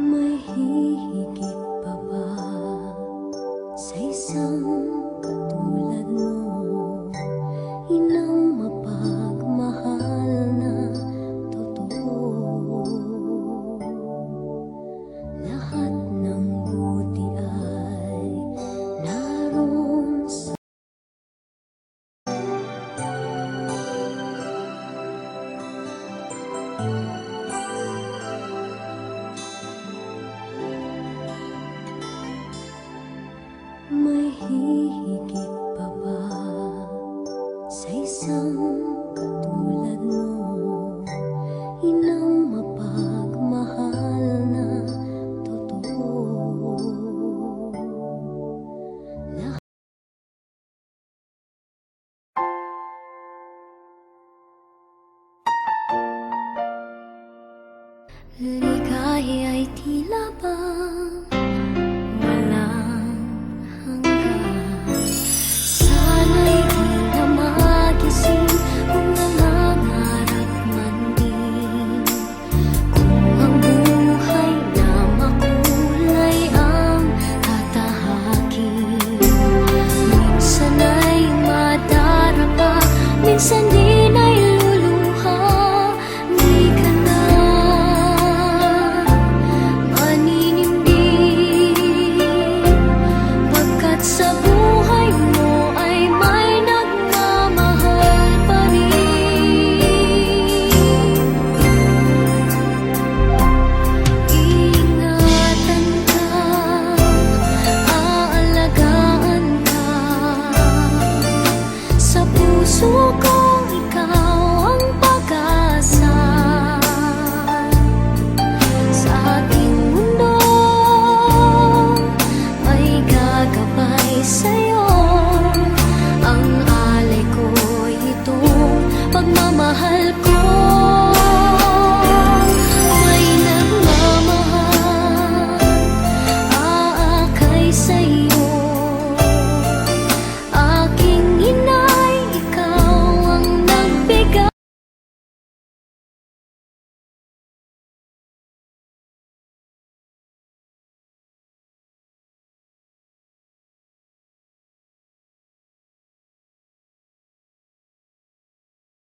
May hihigit pa ba sa isang katulad mo? Inang mapagmahal na totoo. Lahat ng buti ay naroon sa may hihigit pa ba sa isang katulad mo? Inang mapagmahal na totoo. Ligaya ay tila ba